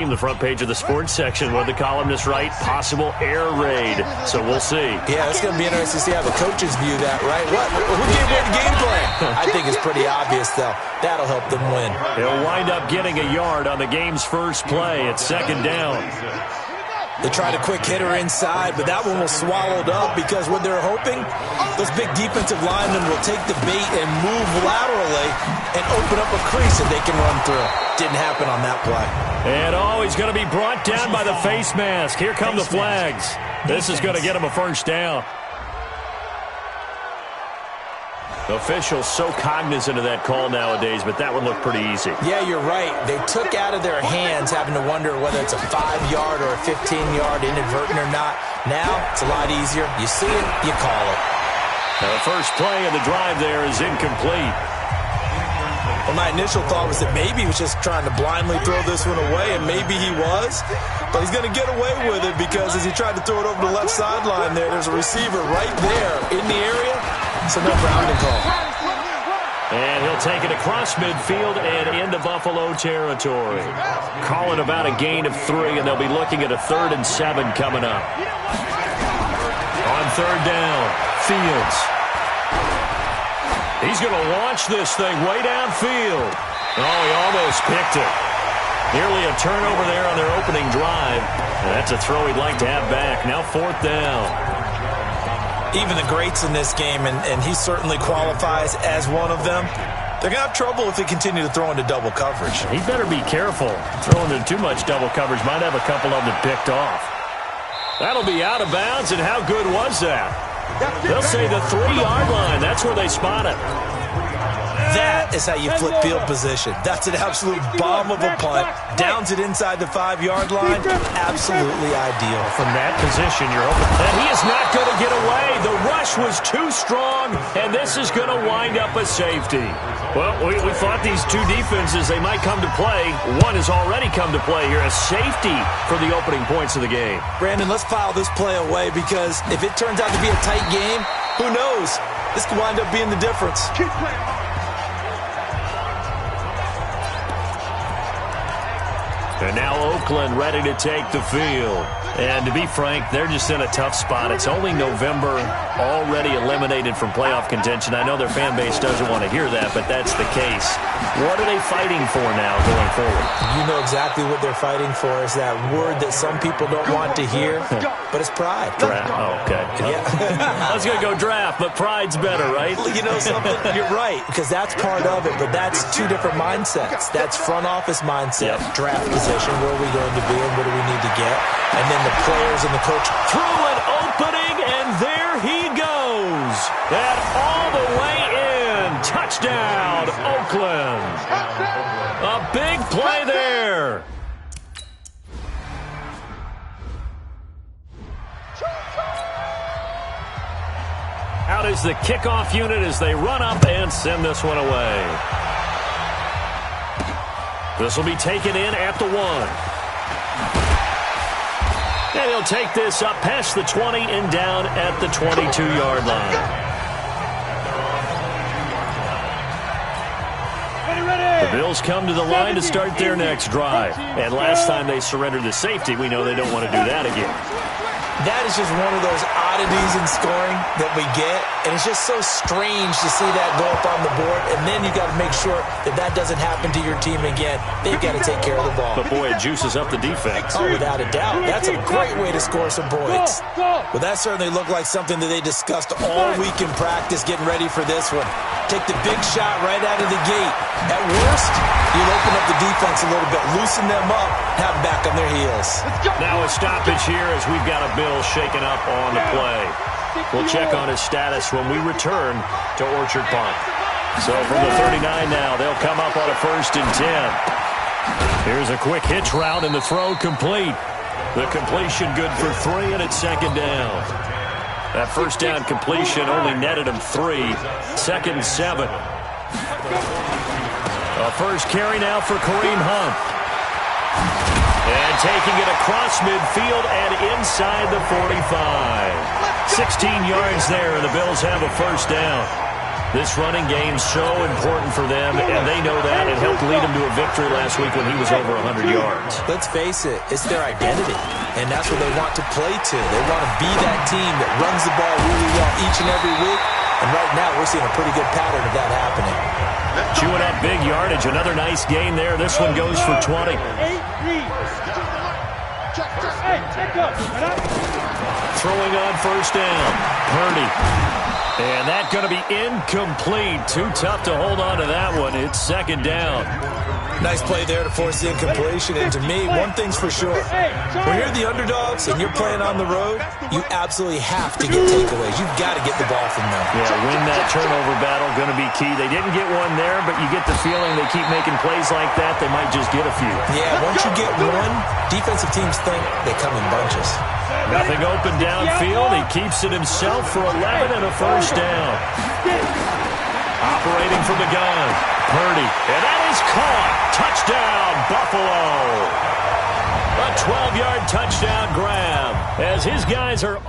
The front page of the sports section, what the columnists write, possible air raid. So we'll see. Yeah, it's going to be interesting to see how the coaches view that, right? Who gave away the game plan? I think it's pretty obvious, though. That'll help them win. He'll wind up getting a yard on the game's first play. It's second down. They tried a quick hitter inside, but that one was swallowed up because what they're hoping, those big defensive linemen will take the bait and move laterally and open up a crease that they can run through. Didn't happen on that play. And he's going to be brought down by the face mask. Here come the flags. This is going to get him a first down. The officials so cognizant of that call nowadays, but that one looked pretty easy. Yeah, you're right. They took out of their hands having to wonder whether it's a 5-yard or a 15-yard, inadvertent or not. Now, it's a lot easier. You see it, you call it. Now, the first play of the drive there is incomplete. Well, my initial thought was that maybe he was just trying to blindly throw this one away, and maybe he was. But he's going to get away with it because as he tried to throw it over the left sideline there's a receiver right there in the area. So no grounding call. And he'll take it across midfield and into Buffalo territory. Call it about a gain of 3, and they'll be looking at a 3rd and 7 coming up. On third down, Fields. He's going to launch this thing way downfield. Oh, he almost picked it. Nearly a turnover there on their opening drive. And that's a throw he'd like to have back. Now 4th down. Even the greats in this game, and he certainly qualifies as one of them, they're going to have trouble if they continue to throw into double coverage. He better be careful. Throwing into too much double coverage might have a couple of them picked off. That'll be out of bounds, and how good was that? They'll say the 3-yard line. That's where they spot it. That is how you flip field position. That's an absolute bomb of a punt. Downs it inside the 5-yard line. Absolutely ideal. From that position, you're hoping. And he is not going to get away. The rush was too strong, and this is going to wind up a safety. Well, we thought these two defenses, they might come to play. One has already come to play here. A safety for the opening points of the game. Brandon, let's file this play away because if it turns out to be a tight game, who knows? This could wind up being the difference. And now Oakland ready to take the field. And to be frank, they're just in a tough spot. It's only November, already eliminated from playoff contention. I know their fan base doesn't want to hear that, but that's the case. What are they fighting for now going forward? You know exactly what they're fighting for is that word that some people don't want to hear, but it's pride. Draft. Oh, okay. Yeah. I was going to go draft, but pride's better, right? You know something? You're right, because that's part of it, but that's two different mindsets. That's front office mindset, draft position, where are we going to be and what do we need to get, and then the players and the coach. Through an opening, and there he goes. And all the way in. Touchdown, Oakland. A big play there. Out is the kickoff unit as they run up and send this one away. This will be taken in at the 1. And he'll take this up past the 20 and down at the 22-yard line. The Bills come to the line to start their next drive. And last time they surrendered the safety, we know they don't want to do that again. That is just one of those oddities in scoring that we get, and it's just so strange to see that go up on the board, and then you got to make sure that that doesn't happen to your team again. They've got to take care of the ball. But, boy, it juices up the defense. Oh, without a doubt. That's a great way to score some points. Well, that certainly looked like something that they discussed all week in practice getting ready for this one. Take the big shot right out of the gate. At worst, you'll open up the defense a little bit, loosen them up, have them back on their heels. Now a stoppage here as we've got a Bill shaken up on the play. We'll check on his status when we return to Orchard Park. So from the 39 now, they'll come up on a 1st and 10. Here's a quick hitch route and the throw complete. The completion good for 3, and it's 2nd down. That 1st down completion only netted him 3. 2nd and 7. A first carry now for Kareem Hunt. And taking it across midfield and inside the 45. 16 yards there, and the Bills have a 1st down. This running game's so important for them, and they know that. It helped lead them to a victory last week when he was over 100 yards. Let's face it, it's their identity, and that's what they want to play to. They want to be that team that runs the ball really well each and every week, and right now we're seeing a pretty good pattern of that happening. Chewing up big yardage. Another nice gain there. This one goes for 20. Throwing on first down. Purdy. And that's going to be incomplete. Too tough to hold on to that one. It's second down. Nice play there to force the incompletion. And to me, one thing's for sure. When you're the underdogs and you're playing on the road, you absolutely have to get takeaways. You've got to get the ball from them. Yeah, win that turnover battle, going to be key. They didn't get one there, but you get the feeling they keep making plays like that, they might just get a few. Yeah, once you get one, defensive teams think they come in bunches. Nothing open downfield. He keeps it himself for 11 and a first down. Operating from the gun. Purdy. And that is caught. Touchdown, Buffalo. A 12-yard touchdown grab as his guys are...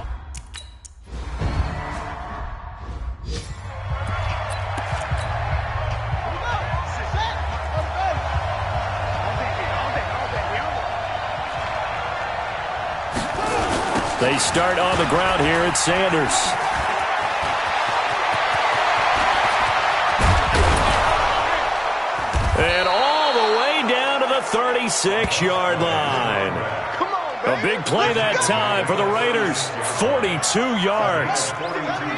They start on the ground here at Sanders. And all the way down to the 36-yard line. A big play that time for the Raiders. 42 yards.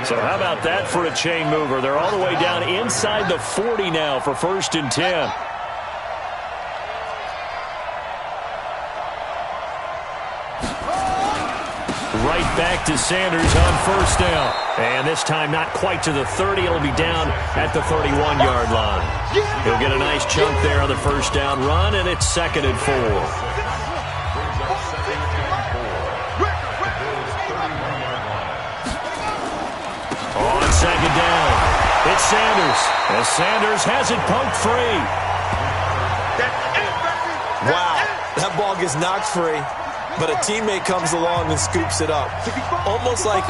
So how about that for a chain mover? They're all the way down inside the 40 now for 1st and 10. Right back to Sanders on first down. And this time not quite to the 30. It'll be down at the 31-yard line. He'll get a nice chunk there on the first down run, and it's 2nd and 4. On second down, it's Sanders. As Sanders has it poked free. Wow, that ball gets knocked free. But a teammate comes along and scoops it up. It's almost like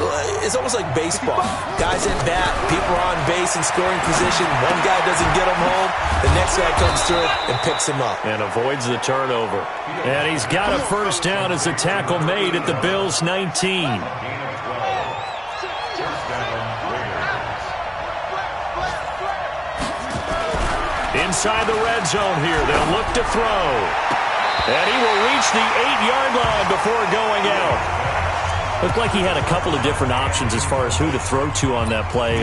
baseball. Guys at bat, people are on base in scoring position. One guy doesn't get him home. The next guy comes through and picks him up. And avoids the turnover. And he's got a first down as the tackle made at the Bills' 19. Inside the red zone here. They'll look to throw. And he will reach the 8-yard line before going out. Looked like he had a couple of different options as far as who to throw to on that play.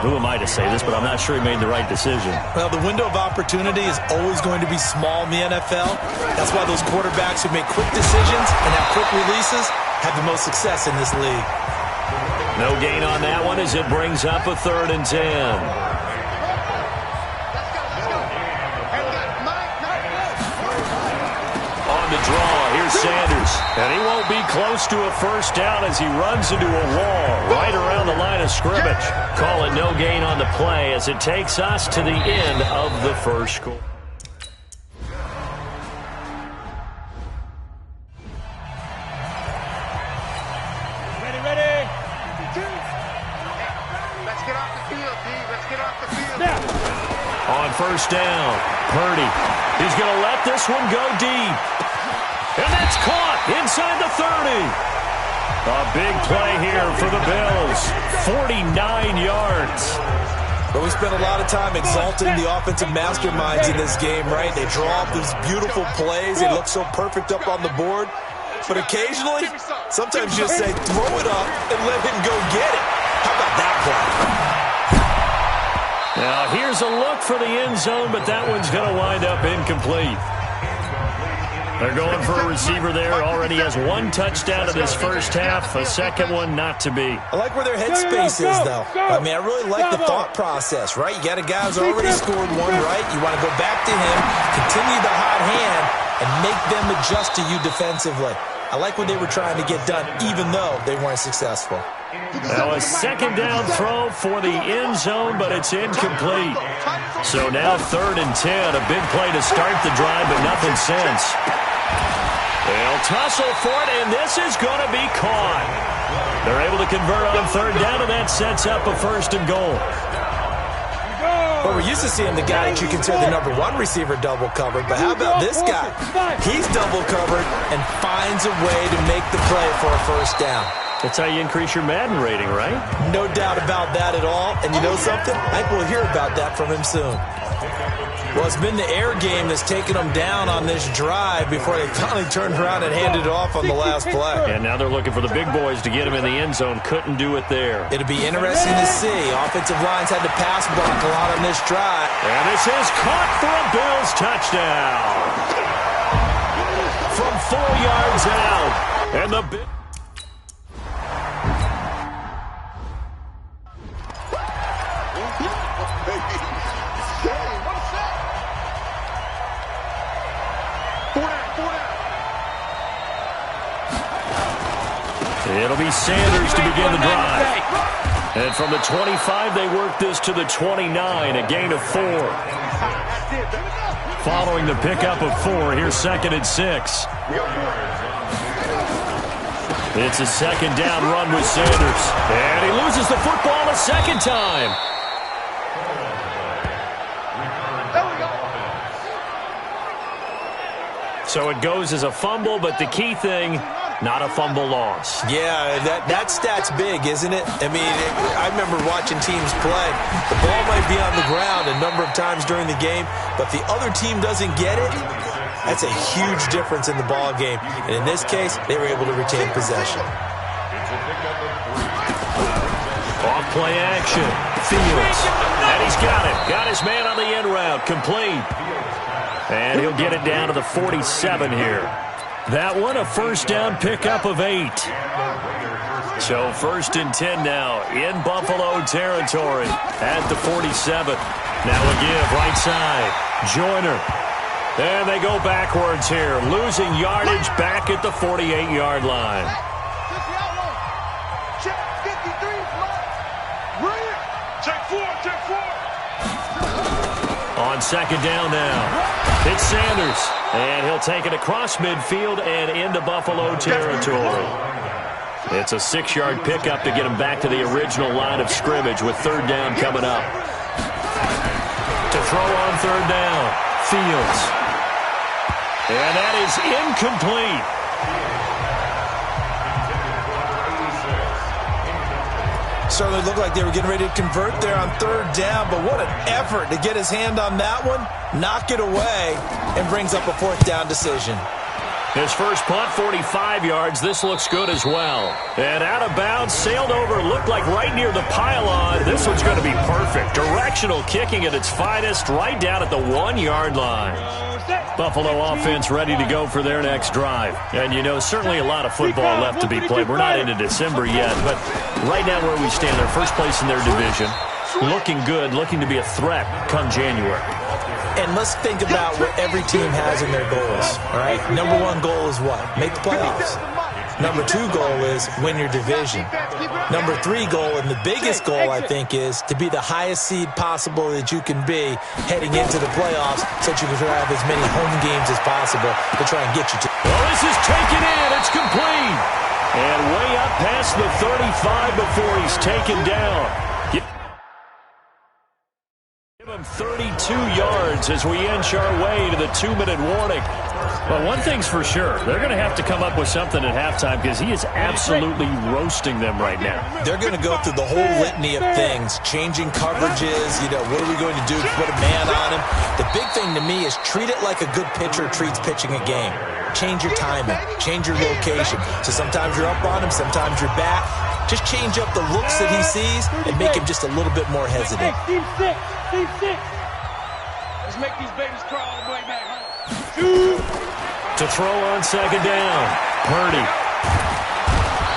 Who am I to say this, but I'm not sure he made the right decision. Well, the window of opportunity is always going to be small in the NFL. That's why those quarterbacks who make quick decisions and have quick releases have the most success in this league. No gain on that one as it brings up a 3rd and 10. The draw. Here's Sanders. And he won't be close to a first down as he runs into a wall right around the line of scrimmage. Call it no gain on the play as it takes us to the end of the first quarter. Ready. Let's get off the field, D. Let's get off the field. Now. On first down, Purdy. He's going to let this one go deep. And that's caught inside the 30. A big play here for the Bills. 49 yards. But we spent a lot of time exalting the offensive masterminds in this game, right? They draw up these beautiful plays. They look so perfect up on the board. But occasionally, sometimes you just say, throw it up and let him go get it. How about that play? Now, here's a look for the end zone, but that one's going to wind up incomplete. They're going for a receiver there. Already has one touchdown in this first half. A second one not to be. I like where their headspace is, though. I mean, I really like the thought process, right? You got a guy who's already scored one, right? You want to go back to him, continue the hot hand, and make them adjust to you defensively. I like what they were trying to get done, even though they weren't successful. Now a second down throw for the end zone, but it's incomplete. So now 3rd and 10. A big play to start the drive, but nothing since. They'll tussle for it, and this is going to be caught. They're able to convert on 3rd down, and that sets up a 1st and goal. Well, we're used to seeing the guy that you consider the #1 receiver double covered, but how about this guy? He's double covered and finds a way to make the play for a first down. That's how you increase your Madden rating, right? No doubt about that at all. And you know something? I think we'll hear about that from him soon. Well, it's been the air game that's taken them down on this drive before they finally turned around and handed it off on the last play. And now they're looking for the big boys to get him in the end zone. Couldn't do it there. It'll be interesting to see. Offensive lines had to pass block a lot on this drive. And this is caught for a Bills touchdown. From 4 yards out. And the big... It'll be Sanders to begin the drive. And from the 25, they work this to the 29, a gain of 4. Following the pickup of 4, here's 2nd and 6. It's a second down run with Sanders. And he loses the football a second time. So it goes as a fumble, but the key thing, not a fumble loss. Yeah, that stat's big, isn't it? I mean, I remember watching teams play. The ball might be on the ground a number of times during the game, but if the other team doesn't get it, that's a huge difference in the ball game. And in this case, they were able to retain possession. Off play action. Fields. And he's got it. Got his man on the end route. Complete. And he'll get it down to the 47 here. That one, a first down pickup of 8. So 1st and 10 now in Buffalo territory at the 47. Now a give right side. Joyner. And they go backwards here, losing yardage back at the 48-yard line. On 2nd down now. It's Sanders, and he'll take it across midfield and into Buffalo territory. It's a 6-yard pickup to get him back to the original line of scrimmage with 3rd down coming up. To throw on 3rd down, Fields. And that is incomplete. Certainly looked like they were getting ready to convert there on 3rd down, but what an effort to get his hand on that one, knock it away, and brings up a 4th down decision. His first punt, 45 yards. This looks good as well. And out of bounds, sailed over, looked like right near the pylon. This one's going to be perfect. Directional kicking at its finest, right down at the 1-yard line. Buffalo offense ready to go for their next drive. And, you know, certainly a lot of football left to be played. We're not into December yet, but right now where we stand, they're first place in their division. Looking good, looking to be a threat come January. And let's think about what every team has in their goals, all right? Number 1 goal is what? Make the playoffs. Number 2 goal is win your division. Number 3 goal, and the biggest goal, I think, is to be the highest seed possible that you can be heading into the playoffs so that you can have as many home games as possible to try and get you to. Well, this is taken in. It's complete. And way up past the 35 before he's taken down. Give him 32 yards as we inch our way to the 2-minute warning. But one thing's for sure, they're going to have to come up with something at halftime because he is absolutely roasting them right now. They're going to go through the whole litany of things, changing coverages, you know, what are we going to do to put a man on him? The big thing to me is treat it like a good pitcher treats pitching a game. Change your timing, change your location. So sometimes you're up on him, sometimes you're back. Just change up the looks that he sees and make him just a little bit more hesitant. Team 6. Let's make these babies crawl all the way back home. To throw on 2nd down, Purdy.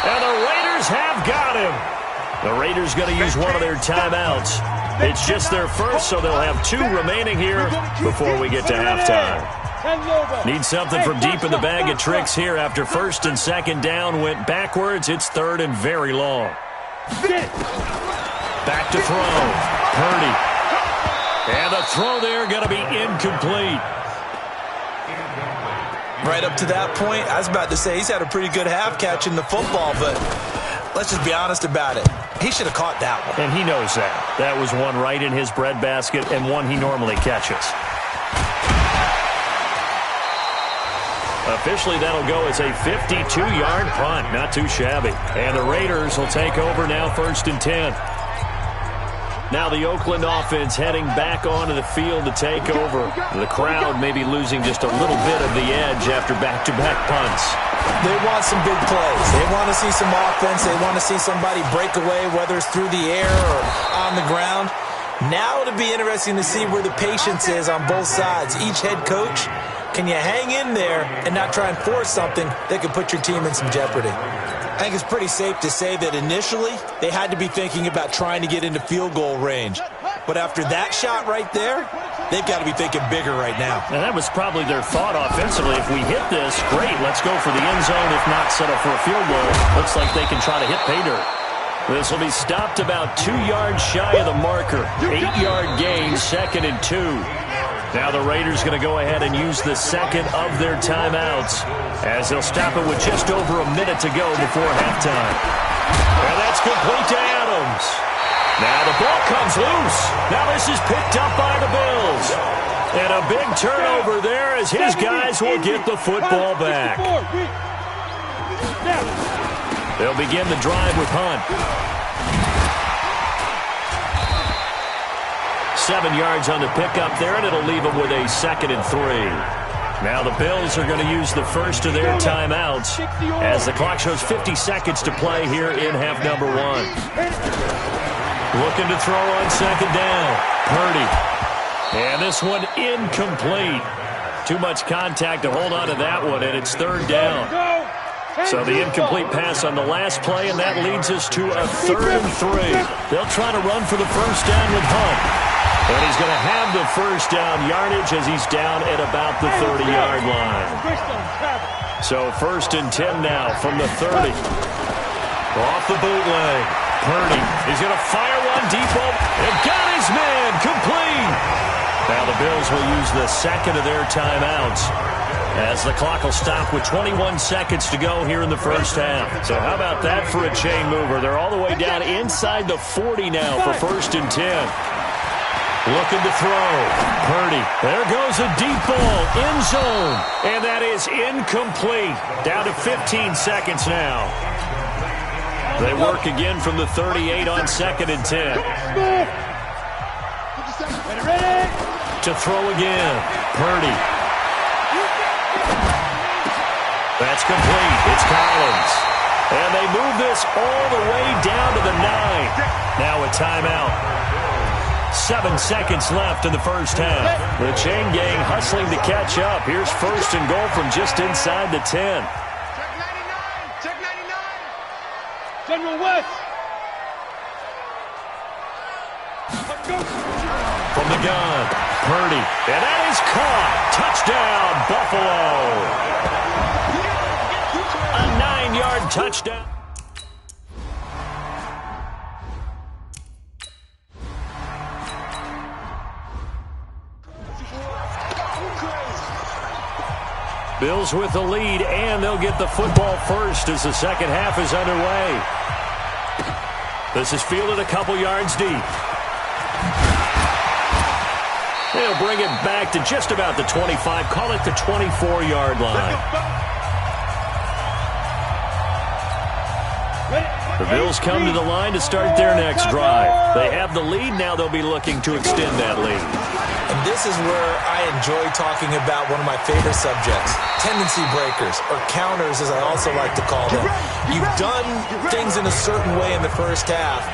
And the Raiders have got him. The Raiders going to use one of their timeouts. It's just their first, so they'll have 2 remaining here before we get to halftime. Need something from deep in the bag of tricks here after 1st and 2nd down went backwards. It's 3rd and very long. Back to throw. Purdy. And the throw there going to be incomplete. Right up to that point, I was about to say he's had a pretty good half catching the football, but let's just be honest about it. He should have caught that one. And he knows that. That was one right in his breadbasket and one he normally catches. Officially, that'll go as a 52-yard punt. Not too shabby. And the Raiders will take over now, 1st and 10. Now the Oakland offense heading back onto the field to take over. The crowd may be losing just a little bit of the edge after back-to-back punts. They want some big plays. They want to see some offense. They want to see somebody break away, whether it's through the air or on the ground. Now it'll be interesting to see where the patience is on both sides. Each head coach, can you hang in there and not try and force something that could put your team in some jeopardy? I think it's pretty safe to say that initially they had to be thinking about trying to get into field goal range. But after that shot right there, they've got to be thinking bigger right now. And that was probably their thought offensively. If we hit this, great, let's go for the end zone. If not, settle for a field goal. Looks like they can try to hit pay dirt. This will be stopped about 2 yards shy of the marker. 8-yard gain, 2nd and 2. Now the Raiders going to go ahead and use the second of their timeouts as they'll stop it with just over a minute to go before halftime. And that's complete to Adams. Now the ball comes loose. Now this is picked up by the Bills. And a big turnover there as his guys will get the football back. They'll begin the drive with Hunt. 7 yards on the pickup there, and it'll leave them with a 2nd and 3. Now the Bills are going to use the first of their timeouts as the clock shows 50 seconds to play here in half number 1. Looking to throw on 2nd down. Purdy. And this one incomplete. Too much contact to hold on to that one, and it's 3rd down. So the incomplete pass on the last play, and that leads us to a 3rd and 3. They'll try to run for the first down with Hunt. And he's going to have the first down yardage as he's down at about the 30-yard line. So 1st and 10 now from the 30. Off the bootleg. Purdy. He's going to fire one deep over. And got his man complete. Now the Bills will use the second of their timeouts as the clock will stop with 21 seconds to go here in the first half. So how about that for a chain mover? They're all the way down inside the 40 now for 1st and 10. Looking to throw. Purdy. There goes a deep ball. End zone. And that is incomplete. Down to 15 seconds now. They work again from the 38 on 2nd and 10. To throw again. Purdy. That's complete. It's Collins. And they move this all the way down to the 9. Now a timeout. 7 seconds left in the first half. The chain gang hustling to catch up. Here's 1st and goal from just inside the 10. Check 99. General West. From the gun, Purdy. And that is caught. Touchdown, Buffalo. A 9-yard touchdown. Bills with the lead, and they'll get the football first as the second half is underway. This is fielded a couple yards deep. They'll bring it back to just about the 25, call it the 24-yard line. The Bills come to the line to start their next drive. They have the lead, now they'll be looking to extend that lead. And this is where I enjoy talking about one of my favorite subjects, tendency breakers, or counters as I also like to call them. You've done things in a certain way in the first half,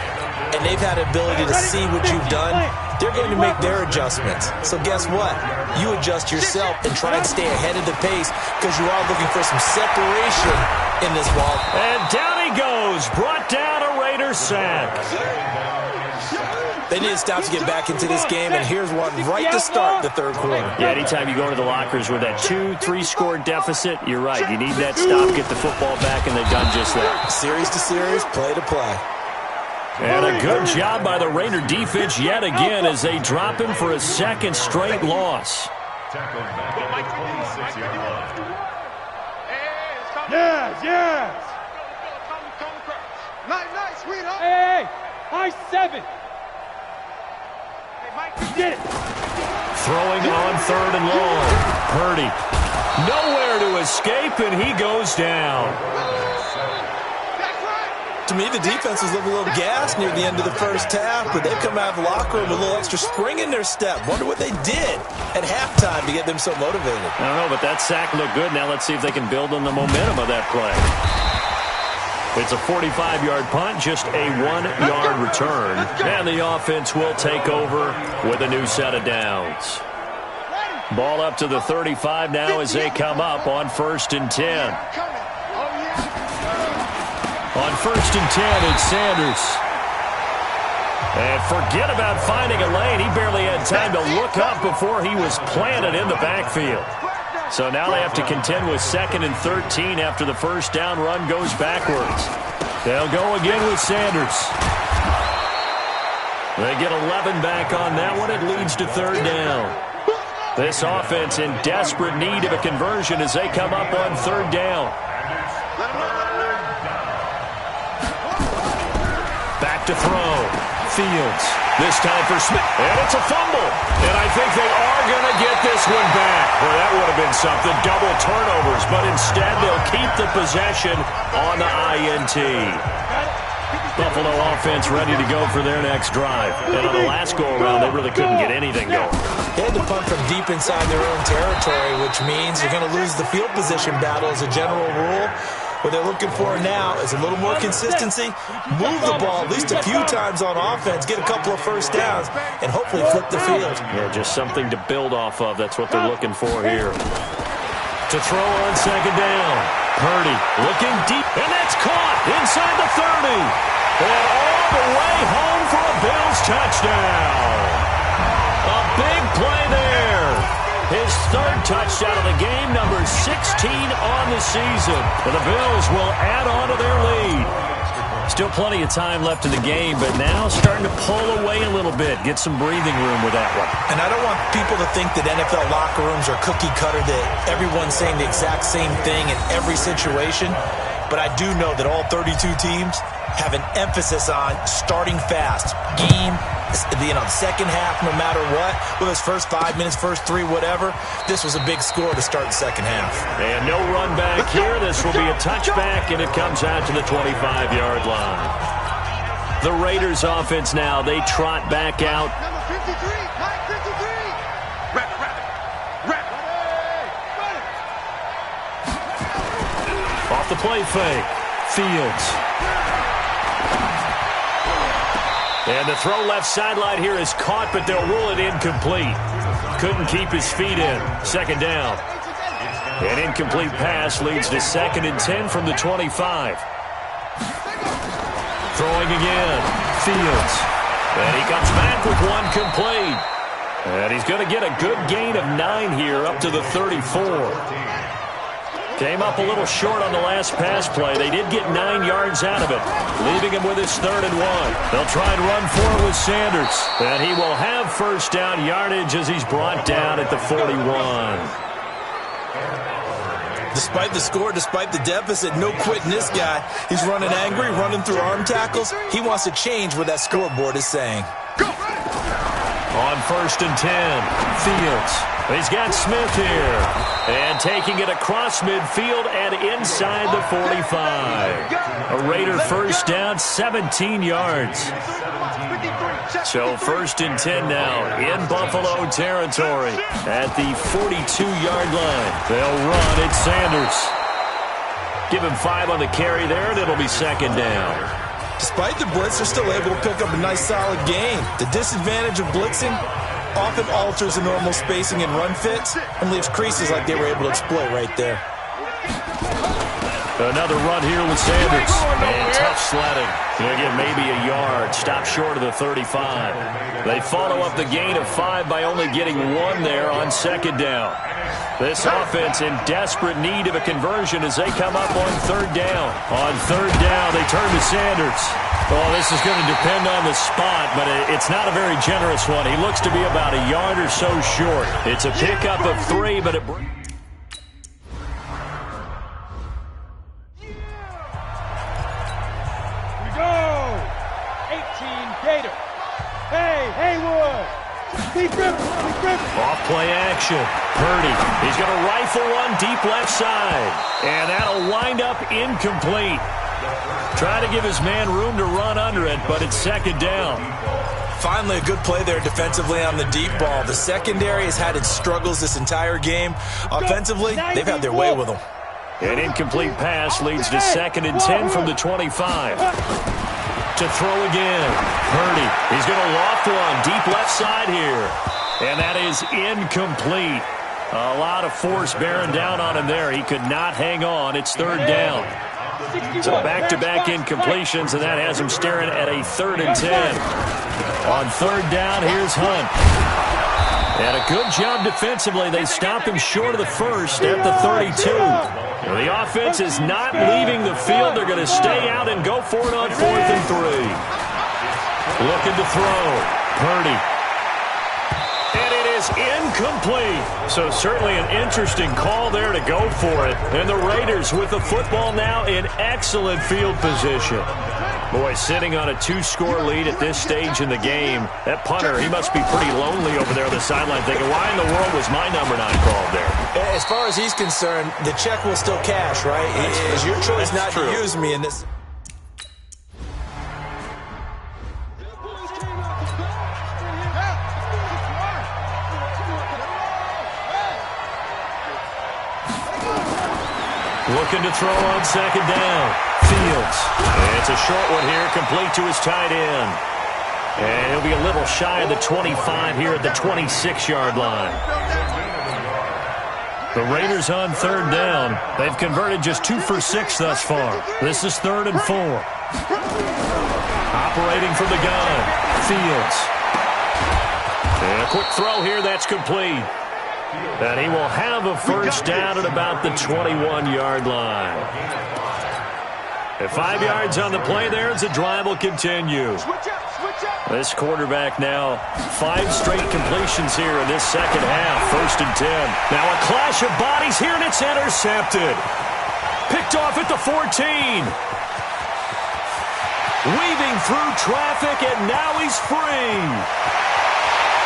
and they've had the ability to see what you've done. They're going to make their adjustments. So guess what? You adjust yourself and try and stay ahead of the pace because you are looking for some separation in this ball. And down he goes, brought down a Raider sack. They need to stop to get back into this game, and here's one right to start the third quarter. Yeah, anytime you go to the lockers with that 2-3 score deficit, you're right. You need that stop, get the football back, and they've done just that. Series to series, play to play. And a good job by the Raider defense yet again as they drop him for a second straight loss. Yes, yes. Nice, sweetheart. Hey. High 7. Get it. Throwing on 3rd and long. Purdy. Nowhere to escape, and he goes down. To me, the defense was looking a little gassed near the end of the first half, but they come out of the locker room with a little extra spring in their step. Wonder what they did at halftime to get them so motivated. I don't know, but that sack looked good. Now let's see if they can build on the momentum of that play. It's a 45-yard punt, just a 1-yard return. And the offense will take over with a new set of downs. Ball up to the 35 now as they come up on 1st and 10. On 1st and 10, it's Sanders. And forget about finding a lane. He barely had time to look up before he was planted in the backfield. So now they have to contend with 2nd and 13 after the first down run goes backwards. They'll go again with Sanders. They get 11 back on that one. It leads to 3rd down. This offense in desperate need of a conversion as they come up on 3rd down. Back to throw. Fields. This time for Smith. And it's a fumble. And I think they are going to get this one back. Well, that would have been something. Double turnovers. But instead, they'll keep the possession on the INT. Buffalo offense ready to go for their next drive. And on the last go-around, they really couldn't get anything going. They had to punt from deep inside their own territory, which means you're going to lose the field position battle as a general rule. What they're looking for now is a little more consistency, move the ball at least a few times on offense, get a couple of first downs, and hopefully flip the field. Yeah, just something to build off of. That's what they're looking for here. To throw on 2nd down. Purdy looking deep, and that's caught inside the 30. And all the way home for a Bills touchdown. A big play there. His 3rd touchdown of the game, number 16 on the season. And the Bills will add on to their lead. Still plenty of time left in the game, but now starting to pull away a little bit. Get some breathing room with that one. And I don't want people to think that NFL locker rooms are cookie cutter, that everyone's saying the exact same thing in every situation. But I do know that all 32 teams have an emphasis on starting fast. Game, the second half, no matter what, whether it's first 5 minutes, first 3, whatever, this was a big score to start the second half. And no run back here. This will be a touchback, and it comes out to the 25-yard line. The Raiders offense now, they trot back out. Number 53, Mike 53. Off the play fake. Fields. And the throw left sideline here is caught, but they'll rule it incomplete. Couldn't keep his feet in. 2nd down. An incomplete pass leads to 2nd and 10 from the 25. Throwing again. Fields. And he comes back with one complete. And he's going to get a good gain of 9 here up to the 34. Came up a little short on the last pass play. They did get 9 yards out of it, leaving him with his 3rd and 1. They'll try and run for it with Sanders. And he will have first down yardage as he's brought down at the 41. Despite the score, despite the deficit, no quitting this guy. He's running angry, running through arm tackles. He wants to change what that scoreboard is saying. On 1st and 10, Fields. He's got Smith here. And taking it across midfield and inside the 45. A Raider first down, 17 yards. So 1st and 10 now in Buffalo territory at the 42-yard line. They'll run. It's Sanders. Give him 5 on the carry there, and it'll be 2nd down. Despite the blitz, they're still able to pick up a nice, solid gain. The disadvantage of blitzing often alters the normal spacing and run fits and leaves creases like they were able to exploit right there. Another run here with Sanders. And tough sledding. He'll get maybe a yard. Stop short of the 35. They follow up the gain of 5 by only getting 1 there on 2nd down. This offense in desperate need of a conversion as they come up on 3rd down. On 3rd down, they turn to Sanders. Well, this is going to depend on the spot, but it's not a very generous one. He looks to be about a yard or so short. It's a pickup of 3, but it... We go. 18. 14, Gator. Hey, Haywood. Keep dribbling. Off play action. Purdy. He's going to rifle one deep left side. And that'll wind up incomplete. Trying to give his man room to run under it, but it's second down. Finally, a good play there defensively on the deep ball. The secondary has had its struggles this entire game. Offensively, they've had their way with them. An incomplete pass leads to 2nd and 10 from the 25. To throw again. Purdy. He's going to loft one deep left side here. And that is incomplete. A lot of force bearing down on him there. He could not hang on. It's 3rd down. So back-to-back incompletions, and that has him staring at a 3rd and 10. On 3rd down, here's Hunt. And a good job defensively. They stop him short of the first at the 32. Well, the offense is not leaving the field. They're going to stay out and go for it on 4th and 3. Looking to throw. Purdy. And it is incomplete. So certainly an interesting call there to go for it. And the Raiders with the football now in excellent field position. Boy, sitting on a 2-score lead at this stage in the game, that punter, he must be pretty lonely over there on the sideline thinking, why in the world was my number not called there? As far as he's concerned, the check will still cash, right? It's your choice not to use me in this. Looking to throw on 2nd down. Fields. And it's a short one here, complete to his tight end. And he'll be a little shy of the 25 here at the 26-yard line. The Raiders on 3rd down. They've converted just 2 for 6 thus far. This is 3rd and 4. Operating from the gun. Fields. And a quick throw here, that's complete. And he will have a first down at about the 21-yard line. At 5 yards on the play there as the drive will continue. This quarterback now 5 straight completions here in this second half. 1st and 10. Now a clash of bodies here, and it's intercepted. Picked off at the 14. Weaving through traffic, and now he's free.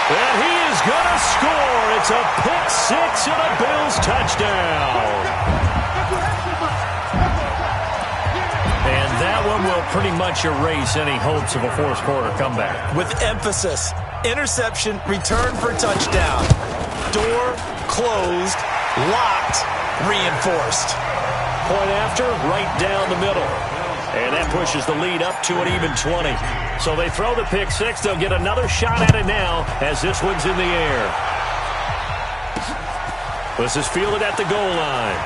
And he is going to score. It's a pick 6 and a Bills touchdown. And that one will pretty much erase any hopes of a fourth-quarter comeback. With emphasis, interception, return for touchdown. Door closed, locked, reinforced. Point after, right down the middle. And that pushes the lead up to an even 20. So they throw the pick 6. They'll get another shot at it now as this one's in the air. This is fielded at the goal line.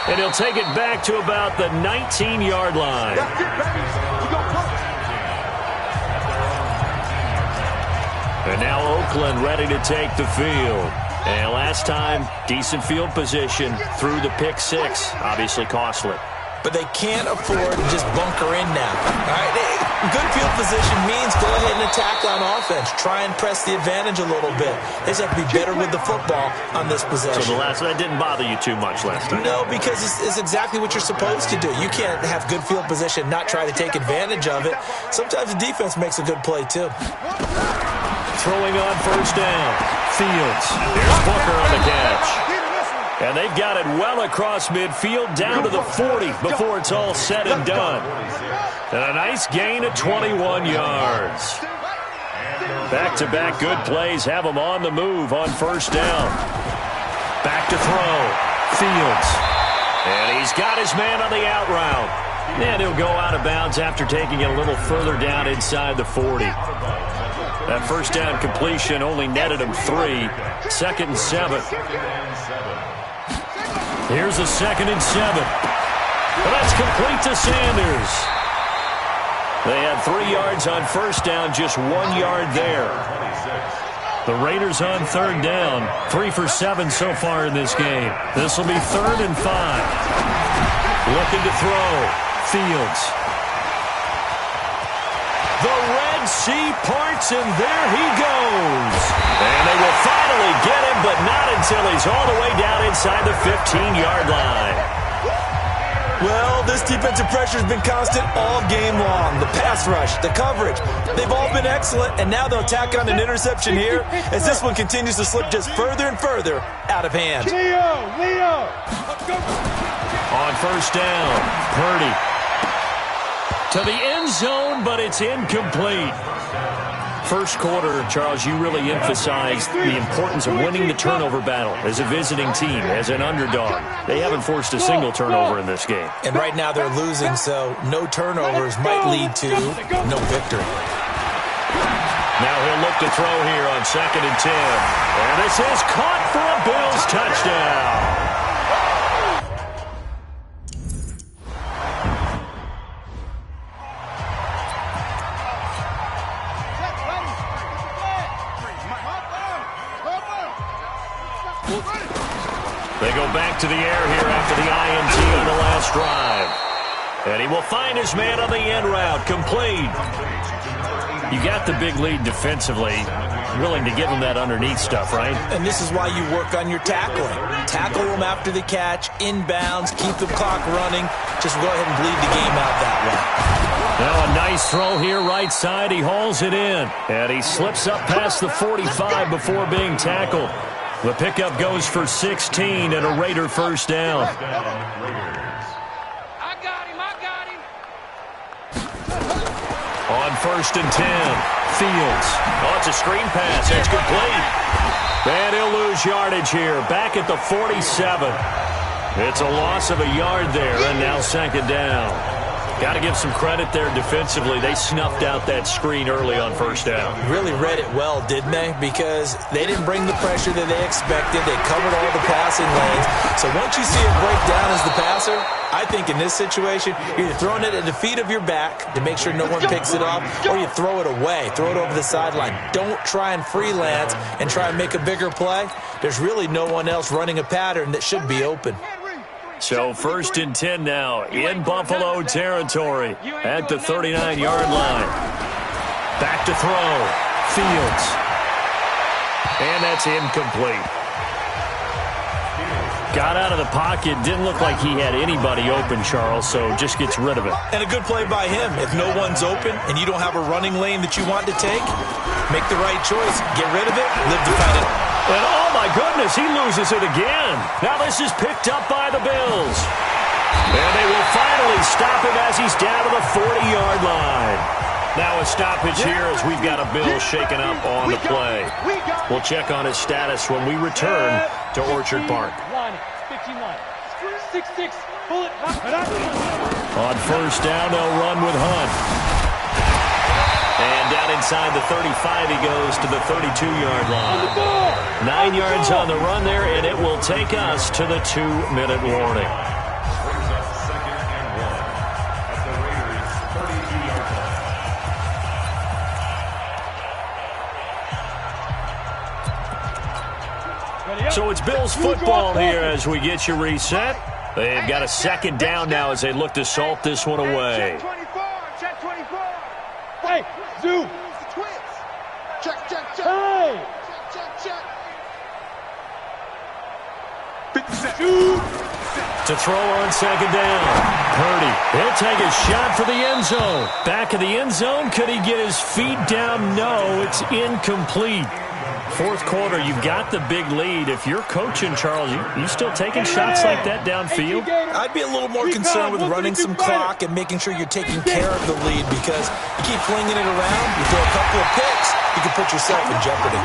And he'll take it back to about the 19-yard line. And now Oakland ready to take the field. And last time, decent field position through the pick 6. Obviously costly. But they can't afford to just bunker in now. All right, good field position means go ahead and attack on offense. Try and press the advantage a little bit. They just have to be better with the football on this possession. So that didn't bother you too much last time? No, because it's exactly what you're supposed to do. You can't have good field position, not try to take advantage of it. Sometimes the defense makes a good play, too. Throwing on 1st down. Fields. Here's Booker on the catch. And they've got it well across midfield down to the 40 before it's all said and done. And a nice gain of 21 yards. Back-to-back good plays have them on the move on 1st down. Back to throw. Fields. And he's got his man on the out route. And he'll go out of bounds after taking it a little further down inside the 40. That 1st down completion only netted him 3. 2nd and 7. Here's a 2nd and 7. But that's complete to Sanders. They had 3 yards on 1st down, just 1 yard there. The Raiders on 3rd down, 3 for 7 so far in this game. This will be 3rd and 5. Looking to throw. Fields. The Red Sea parts, and there he goes. And they will finally get him, but not until he's all the way down inside the 15-yard line. Well, this defensive pressure has been constant all game long. The pass rush, the coverage, they've all been excellent, and now they'll tack on an interception here as this one continues to slip just further and further out of hand. Leo! On first down, Purdy to the end zone, but it's incomplete. First quarter, Charles, you really emphasized the importance of winning the turnover battle as a visiting team, as an underdog. They haven't forced a single turnover in this game. And right now they're losing, so no turnovers might lead to no victory. Now he'll look to throw here on 2nd and 10. And this is caught for a Bills touchdown. They go back to the air here after the INT on the last drive. And he will find his man on the end route, complete. You got the big lead defensively, willing to give him that underneath stuff, right? And this is why you work on your tackling. Tackle them after the catch, inbounds, keep the clock running. Just go ahead and bleed the game out that way. Now a nice throw here, right side. He hauls it in. And he slips up past the 45 before being tackled. The pickup goes for 16 and a Raider first down. I got him. On 1st and 10, Fields. Oh, it's a screen pass. It's complete. And he'll lose yardage here. Back at the 47. It's a loss of a yard there, and now 2nd down. Got to give some credit there defensively. They snuffed out that screen early on first down. Really read it well, didn't they? Because they didn't bring the pressure that they expected. They covered all the passing lanes. So once you see it break down as the passer, I think in this situation, you're either throwing it at the feet of your back to make sure no one picks it off, or you throw it away, throw it over the sideline. Don't try and freelance and try and make a bigger play. There's really no one else running a pattern that should be open. So 1st and 10 now in Buffalo territory at the 39-yard line. Back to throw. Fields. And that's incomplete. Got out of the pocket. Didn't look like he had anybody open, Charles, so just gets rid of it. And a good play by him. If no one's open and you don't have a running lane that you want to take, make the right choice. Get rid of it. Live to fight it. And oh my goodness, he loses it again. Now this is picked up by the Bills. And they will finally stop him as he's down to the 40-yard line. Now a stoppage here as we've got a Bill shaken up on the play. We'll check on his status when we return to Orchard Park. On first down, they'll run with Hunt. And down inside the 35, he goes to the 32-yard line. 9 yards on the run there, and it will take us to the 2-minute warning. So it's Bills football here as we get you reset. They've got a 2nd down now as they look to salt this one away. Check 24. Hey, Zoo. It's the Twins. Check. Hey. Check. To throw on 2nd down. Purdy. He'll take a shot for the end zone. Back of the end zone. Could he get his feet down? No, it's incomplete. 4th quarter, you've got the big lead. If you're coaching, Charles, you still taking shots like that downfield? I'd be a little more concerned with running some clock and making sure you're taking care of the lead, because you keep flinging it around, you throw a couple of picks, you can put yourself in jeopardy.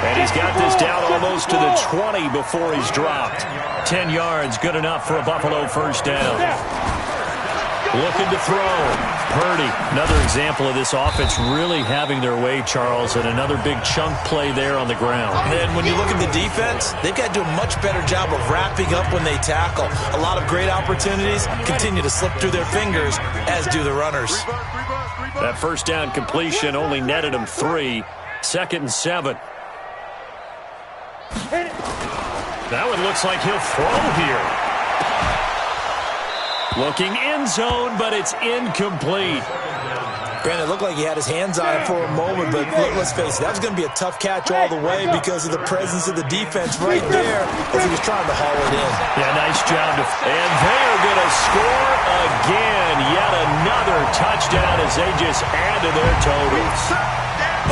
And he's got this down almost to the 20 before he's dropped. 10 yards, good enough for a Buffalo first down. Looking to throw. Purdy, another example of this offense really having their way, Charles, and another big chunk play there on the ground. And when you look at the defense, they've got to do a much better job of wrapping up when they tackle. A lot of great opportunities continue to slip through their fingers, as do the runners. That first down completion only netted him 3. 2nd and 7. That one looks like he'll throw here. Looking end zone, but it's incomplete. Granted, it looked like he had his hands on it for a moment, but let's face it, that was going to be a tough catch all the way because of the presence of the defense right there as he was trying to haul it in. Yeah, nice job. And they're going to score again. Yet another touchdown as they just add to their totals.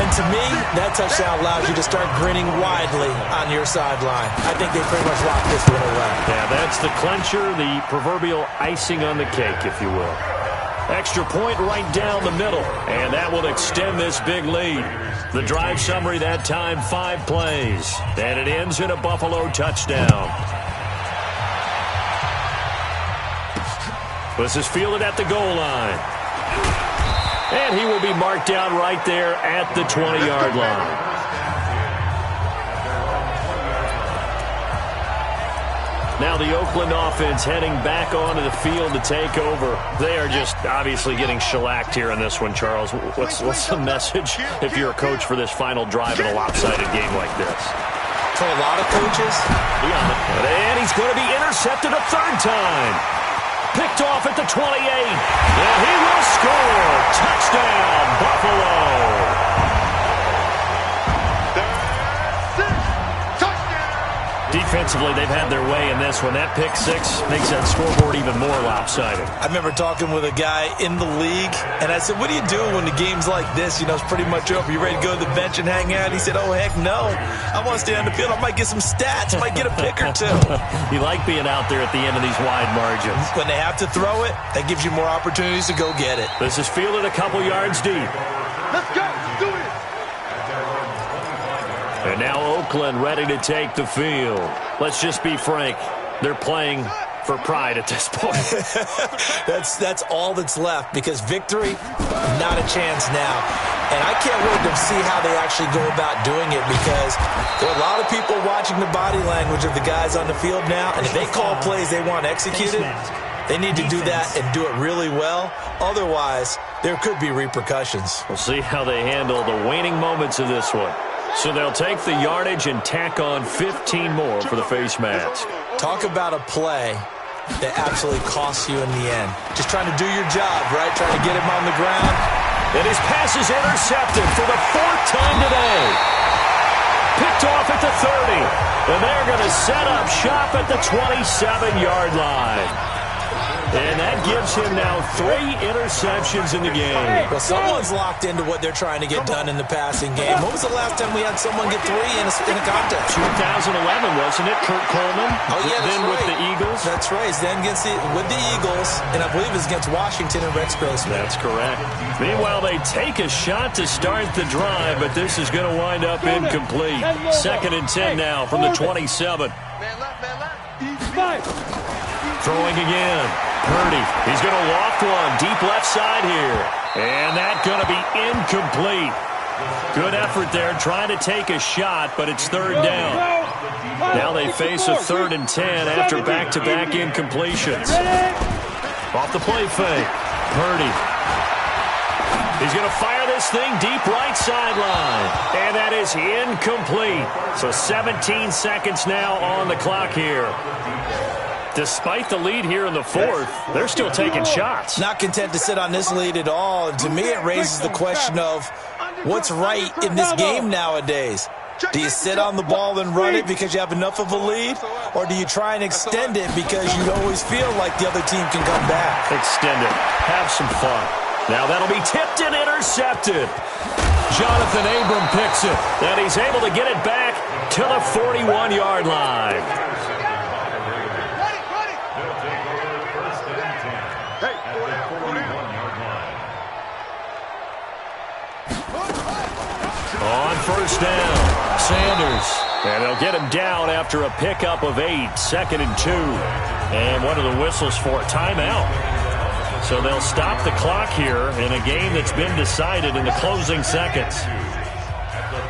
And to me, that touchdown allows you to start grinning widely on your sideline. I think they pretty much locked this one away. Yeah, that's the clincher, the proverbial icing on the cake, if you will. Extra point right down the middle, and that will extend this big lead. The drive summary that time, 5 plays, and it ends in a Buffalo touchdown. This is fielded at the goal line. And he will be marked down right there at the 20-yard line. Now the Oakland offense heading back onto the field to take over. They are just obviously getting shellacked here in this one, Charles. What's the message if you're a coach for this final drive in a lopsided game like this? For a lot of coaches? And he's going to be intercepted a third time. Picked off at the 28. And he will score. Touchdown, Buffalo. Defensively, they've had their way in this one. That pick six makes that scoreboard even more lopsided. I remember talking with a guy in the league, and I said, what do you do when the game's like this? You know, it's pretty much over. You ready to go to the bench and hang out? He said, oh, heck no. I want to stay on the field. I might get some stats. I might get a pick or two. You like being out there at the end of these wide margins. When they have to throw it, that gives you more opportunities to go get it. This is fielded a couple yards deep. Let's go. Do it. And now Oakland ready to take the field. Let's just be frank. They're playing for pride at this point. That's all that's left because victory, not a chance now. And I can't wait to see how they actually go about doing it because there are a lot of people watching the body language of the guys on the field now. And if they call plays they want executed, they need to do that and do it really well. Otherwise, there could be repercussions. We'll see how they handle the waning moments of this one. So they'll take the yardage and tack on 15 more for the face mask. Talk about a play that absolutely costs you in the end. Just trying to do your job, right? Trying to get him on the ground. And his pass is intercepted for the 4th time today. Picked off at the 30. And they're going to set up shop at the 27-yard line. And that gives him now 3 interceptions in the game. Well, someone's locked into what they're trying to get done in the passing game. When was the last time we had someone get 3 in a contest? 2011, wasn't it? Kurt Coleman? Oh, yeah, that's then right. With the Eagles? That's right. Then with the Eagles, and I believe it's against Washington and Rex Grossman. That's correct. Meanwhile, they take a shot to start the drive, but this is going to wind up incomplete. 2nd and 10 now from the 27. Throwing again. Purdy. He's going to loft one deep left side here. And that's going to be incomplete. Good effort there trying to take a shot, but it's 3rd down. Now they face a 3rd and 10 after back-to-back incompletions. Off the play fake. Purdy. He's going to fire this thing deep right sideline. And that is incomplete. So 17 seconds now on the clock here. Despite the lead here in the 4th, they're still taking shots. Not content to sit on this lead at all. And to me, it raises the question of what's right in this game nowadays. Do you sit on the ball and run it because you have enough of a lead? Or do you try and extend it because you always feel like the other team can come back? Extend it. Have some fun. Now that'll be tipped and intercepted. Jonathan Abram picks it. And he's able to get it back to the 41-yard line. On 1st down, Sanders. And they'll get him down after a pickup of 8, 2nd and 2. And what are the whistles for? Timeout. So they'll stop the clock here in a game that's been decided in the closing seconds.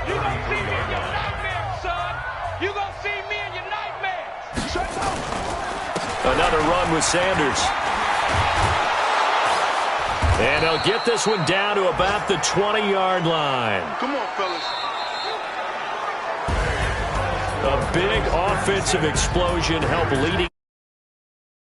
You're going to see me in your nightmares, son. You're going to see me in your nightmares. Another run with Sanders. And they'll get this one down to about the 20-yard line. Come on, fellas. A big offensive explosion helped leading.